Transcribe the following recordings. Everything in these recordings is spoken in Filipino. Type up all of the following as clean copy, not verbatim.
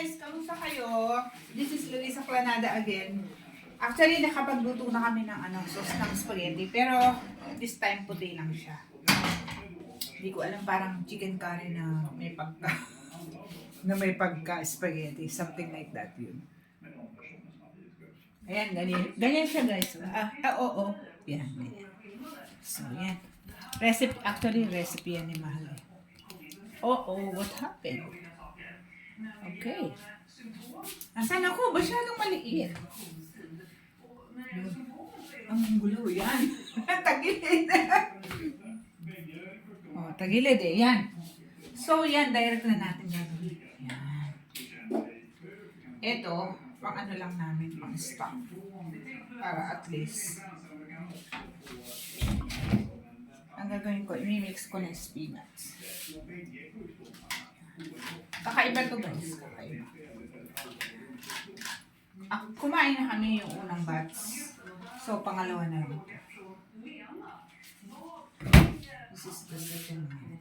guys! Kamusta kayo? This is Luisa Planada again. Actually, nakapagluto na kami ng sauce ng spaghetti. Pero, this time puti lang siya. Hindi ko alam, parang chicken curry na may pagka na may pagka spaghetti. Something like that yun. Ayan, ganyan. Ganyan siya guys. Oo. Yan, ganyan. So, yan. Recipe yan ni Mahal. What happened? Okay. Nasaan ako? Masyadong maliit. Ang gulo yan. Tagilid. Tagilid eh. Yan. So, yan. Direct na natin gagawin. Yan. Ito, pang ano lang namin, pang stock. Para at least. Ang gagawin ko, imimix ko ng spinach. Kakaiba to guys. Kakaiba. Kumain na kami yung unang batch. So, pangalawa na lang. This is the second one.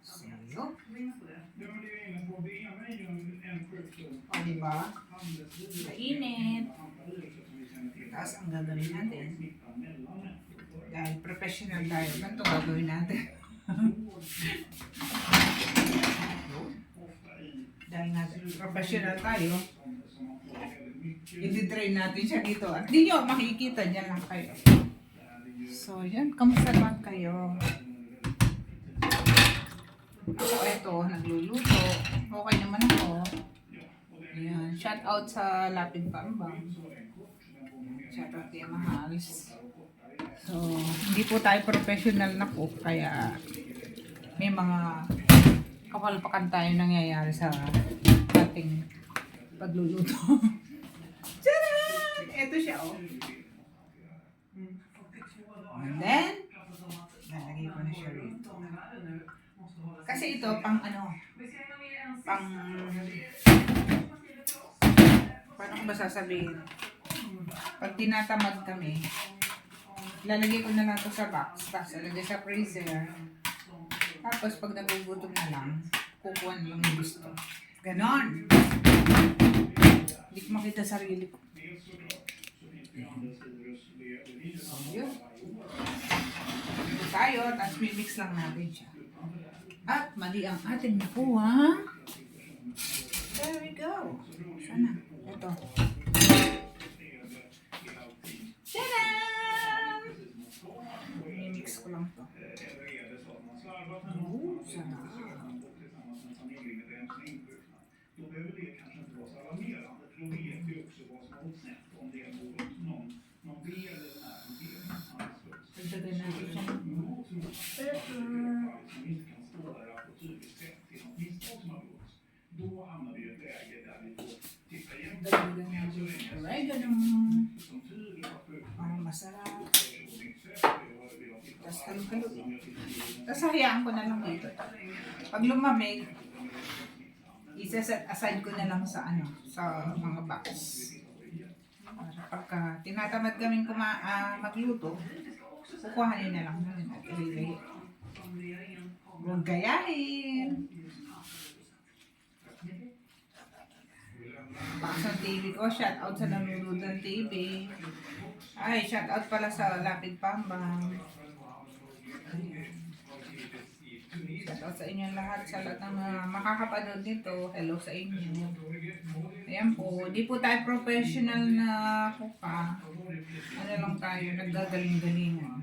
So, yun. O, diba? Kainit. Tapos, ang gagawin natin. Dahil professional tayo, ganito gagawin natin. Dahil nga professional tayo, i-train natin siya dito. At di nyo makikita, dyan lang kayo. So, yan. Kamusta naman kayo? Ako, eto, nagluluto. Okay naman ako. Ayan. Shout out sa Lapid Pambang. Shout out kay Mahals. So, hindi po tayo professional na po. Kaya, may mga kapalpakan tayo nangyayari sa ating pagluluto. Tcharan! Ito siya, oh. And then, nalagay ko na siya rito. Kasi ito, paano ko ba sasabihin? Pag tinatamad kami, lalagay ko na lang ito sa box, tapos lalagay sa freezer. Tapos pag nagugutom na lang, kukuha na lang yung gusto. Ganon! Hindi ko makita sarili ko. So, yun. Ito tayo, tapos mimix lang natin siya. At mali ang ating nakuha. There we go. Sana. Ito. Tadam! Mimix ko lang ito. Sarap. Pagdagan natin siya ng pepper. Dagdagan natin yung oregano. Parang masarap. Tapos halo-halo. Tapos hayaan ko na lang dito. Pag lumamig, isa-set aside ko na lang sa mga box. Para pagka tinatamad kaming magluto, kukuhanin na lang namin at ilagay. Huwag gayahin. Box ng TV ko, shout out sa nanonood ng TV. Ay, shout out pala sa Lapid Pambang. Shout out sa inyo lahat, sa lahat ng makakapanood nito. Hello sa inyo. Ayan po, di po tayo professional na kuka. Ano lang tayo, naggagaling-galingan.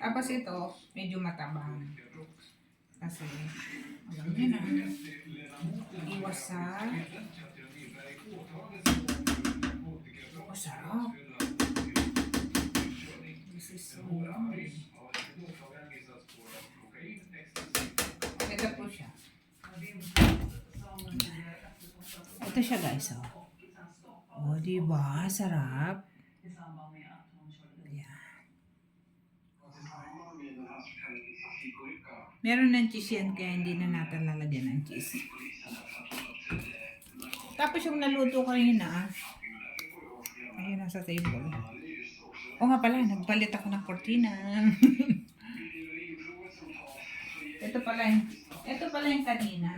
Tapos ito, medyo matabang. Kasi, alam nyo na, iwas sa masarap. This is so nice. Ito po siya. Ito siya guys, oh. Oh, diba? Sarap. Meron ng cheese yan, kaya hindi na natin lalagyan ng cheese. Tapos yung naluto kanina, ayun nasa table. O nga pala, nagpalit ako ng kortina. Ito pala yung kanina.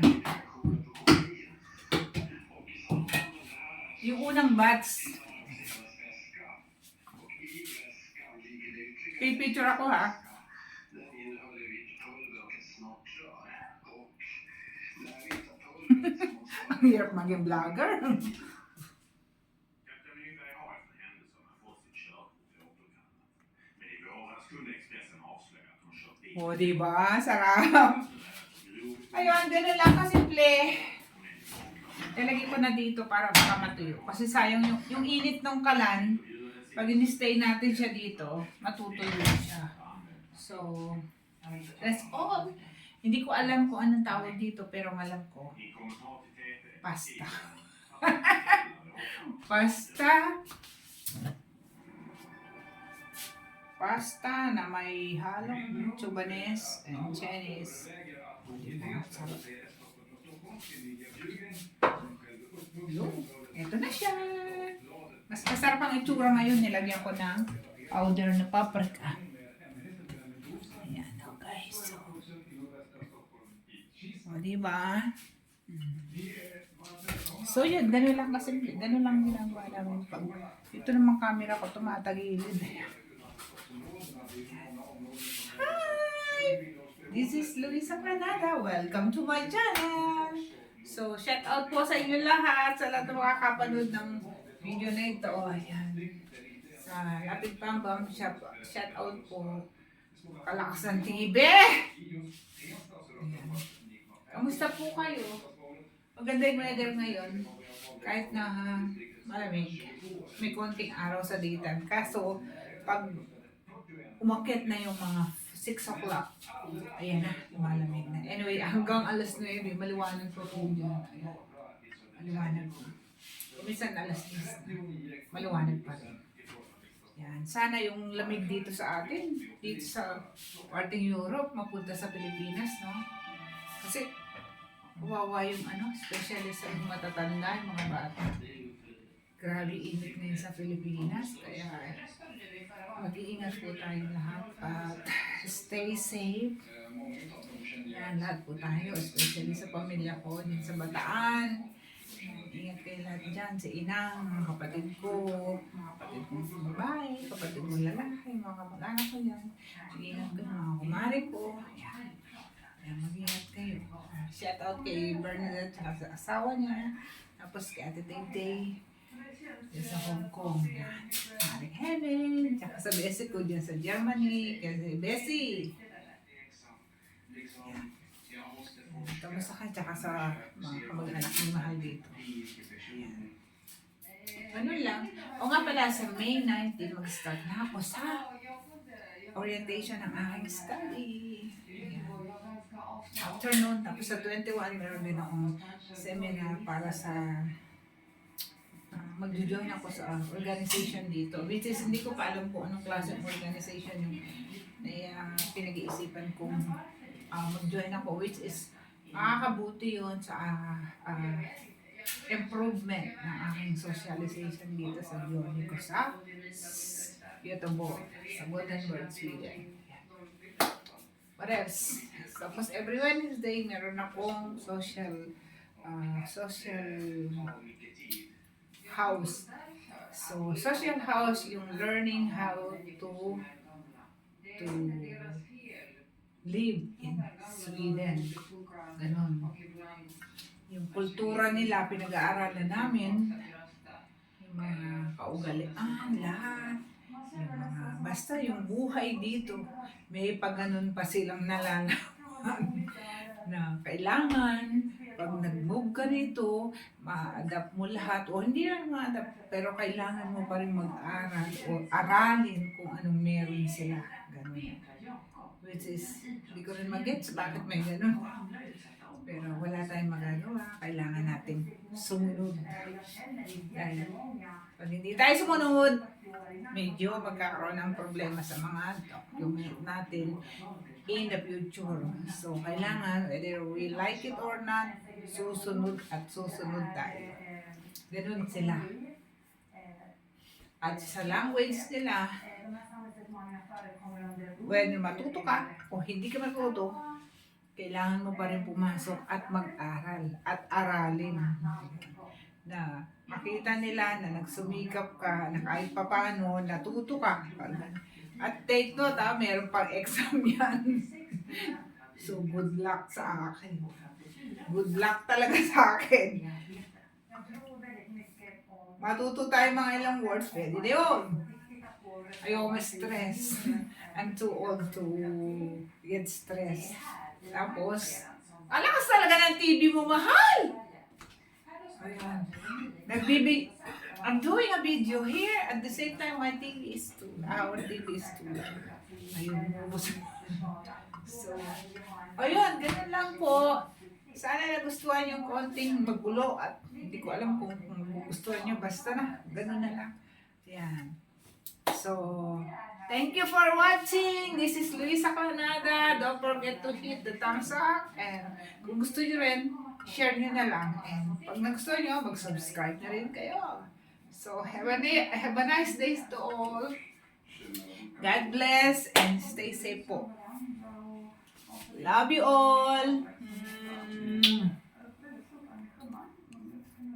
Yung unang batch. Pipicture ako ha. Ang hirap maging vlogger. O, diba? Sarap. Ayun, ganun lang kasimple. Ilagay ko na dito para baka matuyo. Kasi sayang yung init ng kalan, pag in-stay natin siya dito, matutuyo siya. So, that's all. Hindi ko alam kung anong tawag dito, pero alam ko, pasta. Pasta. Pasta na may halong Sudanese and Chinese. Yun. Ito na siya. Mas masarap ang itsura ngayon. Nilagyan ko ng powder na paprika. Ayan, okay. So, diba? So, yun. Ganun lang kasi. Ganun lang ginagawa namin. Pag ito namang camera ko, tumatagilid. Hi! This is Luisa Granada. Welcome to my channel. So, shout out po sa inyo lahat, sa lahat ng makakapanood ng video na ito. Ayan. Sa Lapid Pambam, shout out po. Kalakasan TV! Ayan. Kamusta po kayo? Maganda yung weather ngayon. Kahit na malamig, may konting araw sa daytime. Kaso, pag umakyat na yung mga 6 o'clock, ayan na, malamig na. Anyway, hanggang alas 9, maliwanag po po dyan. Ayan. Maliwanag po. Minsan alas 10 na, maliwanag pa rin. Yan. Sana yung lamig dito sa atin, dito sa parting Europe, mapunta sa Pilipinas, no? Kasi, kawawa yung especially sa matatanda, yung mga bata. Grabe init ngayon sa Pilipinas, kaya mag-iingat po tayong lahat at stay safe. Yan, lahat po tayo, especially sa pamilya ko, din sa Bataan. Ingat kayo lahat dyan, sa inang, mga kapatid ko, mga kapatid kong babae, kapatid kong lalaki, mga kamag-anak ko yan. Ingat kayo, mga kumari ko. Yan. Yan, mag-ingat kayo. Shout out kay Bernadette at sa asawa niya. Tapos kay Ate Tay sa Hong Kong. Yan. Maring Helen. Tsaka sa Bessie ko dyan sa Germany. Kasi Bessie. Yan. Kamusta ka? Tsaka sa mga kamag-anak ng mahal dito. Yan. Ano lang. O nga pala, sa May 19, mag-start na ako sa orientation ng aking study. Yan. Afternoon, tapos sa 21, meron din akong seminar para sa mag-join ako sa organization dito. Which is, hindi ko pa alam kung anong klase ng organization yung pinag-iisipan kong mag-join ako. Which is, makakabuti yun sa improvement ng aking socialization dito sa Bioni ko sa Göteborg, sa Gothenburg, Sweden. What else? Tapos every Wednesday, meron akong social house. So, social house, yung learning how to live in Sweden. Ganon. Yung kultura nila, pinag-aaralan namin. Yung mga kaugalian, lahat. Yung mga, basta yung buhay dito, may pag-ganon pa silang nalalaman na kailangan pag nag-move ka rito, ma-adapt mo lahat o hindi lang ma-adapt, pero kailangan mo pa rin mag-aral o aralin kung anong meron sila. Ganun. Which is, hindi ko rin mag-gets bakit may ganun. Pero wala tayong magagawa, kailangan natin sumunod. Dahil pag hindi tayo sumunod, medyo magkakaroon ng problema sa mga document natin in the future. So, kailangan, whether we like it or not, susunod at susunod tayo. Ganun sila. At sa language nila, when matuto ka, o hindi ka matuto, kailangan mo pa rin pumasok at mag-aral at aralin. Na makita nila na nagsumikap ka, na kahit papano, natuto ka. At take note meron pang exam yan. So good luck sa akin. Good luck talaga sa akin. Matuto tayo mga ilang words, pwede na yun. Ayaw ma-stress. I'm too old to get stressed. Tapos, alakas talaga ng TV mo, mahal! Ayan. I'm doing a video here at the same time my TV is too, our TV is too loud. Ayun, so, ayun, ganun lang po. Sana nagustuhan yung konting magulo at hindi ko alam kung gustuhan nyo. Basta na, ganun na lang. Yan. So, thank you for watching. This is Luisa Canada. Don't forget to hit the thumbs up. And kung gusto nyo rin, share nyo na lang. And pag nagustuhan nyo, mag-subscribe na rin kayo. So, have a nice day to all. God bless and stay safe po. Love you all.